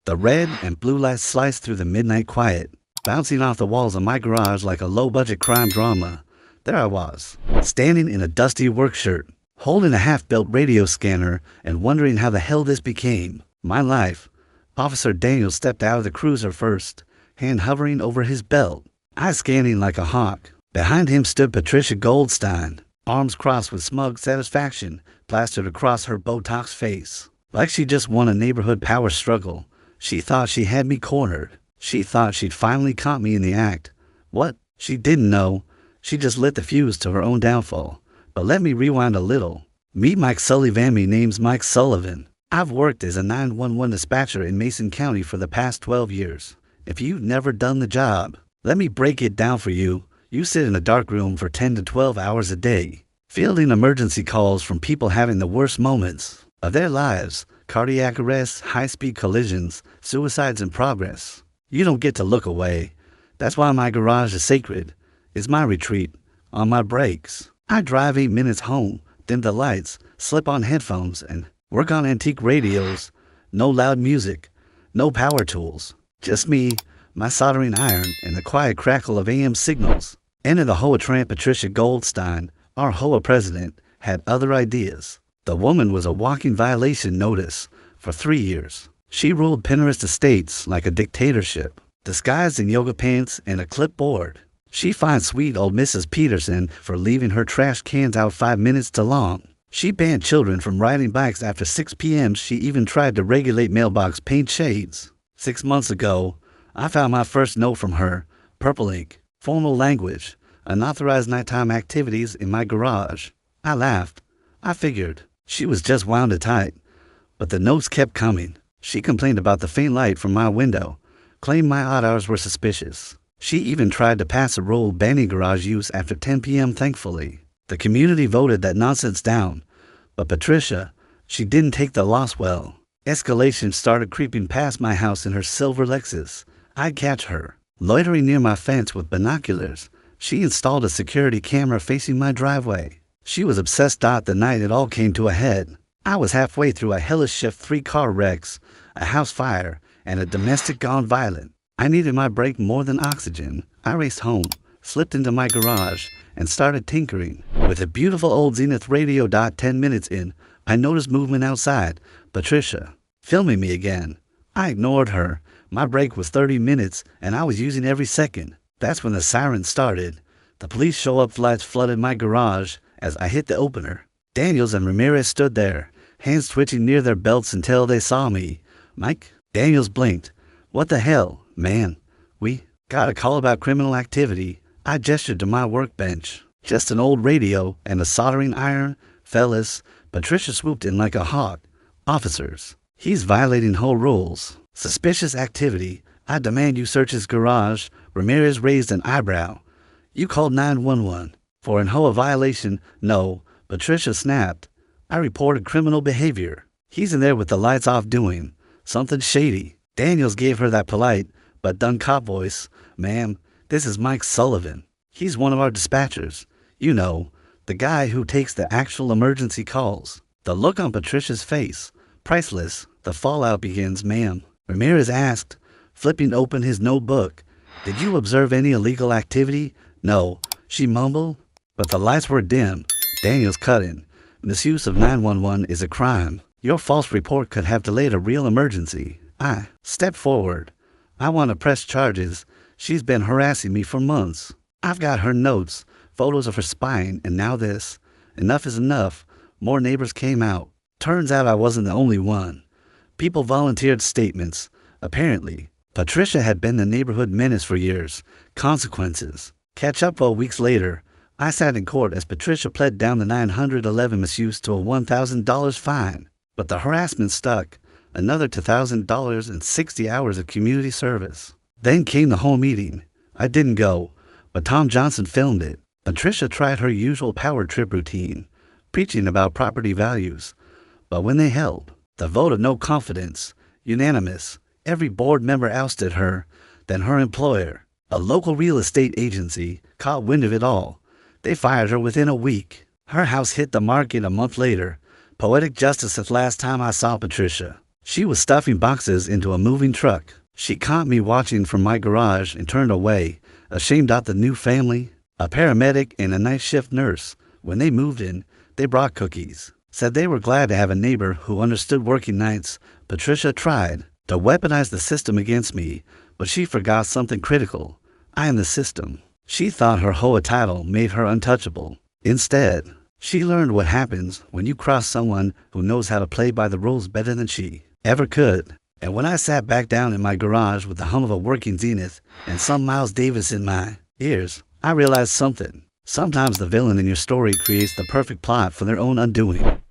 The red and blue lights sliced through the midnight quiet, bouncing off the walls of my garage like a low-budget crime drama. There I was, standing in a dusty work shirt, holding a half-built radio scanner and wondering how the hell this became my life. Officer Daniels stepped out of the cruiser first, hand hovering over his belt, eyes scanning like a hawk. Behind him stood Patricia Goldstein, arms crossed with smug satisfaction plastered across her Botox face. Like she just won a neighborhood power struggle. She thought she had me cornered. She thought she'd finally caught me in the act. What? She didn't know. She just lit the fuse to her own downfall. But let me rewind a little. Meet Mike Sullivan. Me name's Mike Sullivan. I've worked as a 911 dispatcher in Mason County for the past 12 years. If you've never done the job, let me break it down for you. You sit in a dark room for 10 to 12 hours a day, fielding emergency calls from people having the worst moments of their lives. Cardiac arrests, high-speed collisions, suicides in progress. You don't get to look away. That's why my garage is sacred. It's my retreat. On my breaks, I drive 8 minutes home, dim the lights, slip on headphones, and work on antique radios. No loud music, no power tools. Just me, my soldering iron, and the quiet crackle of AM signals. Enter the HOA tramp Patricia Goldstein. Our HOA president had other ideas. The woman was a walking violation notice for 3 years. She ruled Pinterest estates like a dictatorship, disguised in yoga pants and a clipboard. She fined sweet old Mrs. Peterson for leaving her trash cans out 5 minutes too long. She banned children from riding bikes after 6 p.m. She even tried to regulate mailbox paint shades. 6 months ago, I found my first note from her, purple ink, formal language, unauthorized nighttime activities in my garage. I laughed. I figured she was just wound tight. But the notes kept coming. She complained about the faint light from my window, claimed my odd hours were suspicious. She even tried to pass a rule banning garage use after 10 p.m. Thankfully, the community voted that nonsense down. But Patricia, she didn't take the loss well. Escalation started creeping past my house in her silver Lexus. I'd catch her, loitering near my fence with binoculars. She installed a security camera facing my driveway. She was obsessed. The night it all came to a head, I was halfway through a hellish shift, 3 car wrecks, a house fire, and a domestic gone violent. I needed my break more than oxygen. I raced home, slipped into my garage, and started tinkering with a beautiful old Zenith radio. 10 minutes in, I noticed movement outside. Patricia, filming me again. I ignored her. My break was 30 minutes, and I was using every second. That's when the sirens started. The police show up, lights flooded my garage as I hit the opener. Daniels and Ramirez stood there, hands twitching near their belts until they saw me. Mike? Daniels blinked. What the hell, man? We got a call about criminal activity. I gestured to my workbench. Just an old radio and a soldering iron. Fellas, Patricia swooped in like a hawk. Officers, he's violating whole rules. Suspicious activity. I demand you search his garage. Ramirez raised an eyebrow. You called 911 for an HOA violation? No. Patricia snapped. I reported criminal behavior. He's in there with the lights off doing something shady. Daniels gave her that polite but done cop voice. Ma'am, this is Mike Sullivan. He's one of our dispatchers. You know, the guy who takes the actual emergency calls. The look on Patricia's face, priceless. The fallout begins. Ma'am, Ramirez asked, flipping open his notebook. Did you observe any illegal activity? No, she mumbled. But the lights were dim. Daniels cut in. Misuse of 911 is a crime. Your false report could have delayed a real emergency. I stepped forward. I want to press charges. She's been harassing me for months. I've got her notes, photos of her spying, and now this. Enough is enough. More neighbors came out. Turns out I wasn't the only one. People volunteered statements. Apparently, Patricia had been the neighborhood menace for years. Consequences. Catch up. Weeks later, I sat in court as Patricia pled down the 911 misuse to a $1,000 fine. But the harassment stuck. Another $2,000 and 60 hours of community service. Then came the whole meeting. I didn't go, but Tom Johnson filmed it. Patricia tried her usual power trip routine, preaching about property values. But when they held the vote of no confidence, unanimous, every board member ousted her. Then her employer, a local real estate agency, caught wind of it all. They fired her within a week. Her house hit the market a month later. Poetic justice. The last time I saw Patricia, She was stuffing boxes into a moving truck. She caught me watching from my garage and turned away, ashamed at the new family, a paramedic and a night shift nurse. When they moved in, they brought cookies. Said they were glad to have a neighbor who understood working nights. Patricia tried to weaponize the system against me, but she forgot something critical. I am the system. She thought her HOA title made her untouchable. Instead, she learned what happens when you cross someone who knows how to play by the rules better than she ever could. And when I sat back down in my garage with the hum of a working Zenith and some Miles Davis in my ears, I realized something. Sometimes the villain in your story creates the perfect plot for their own undoing.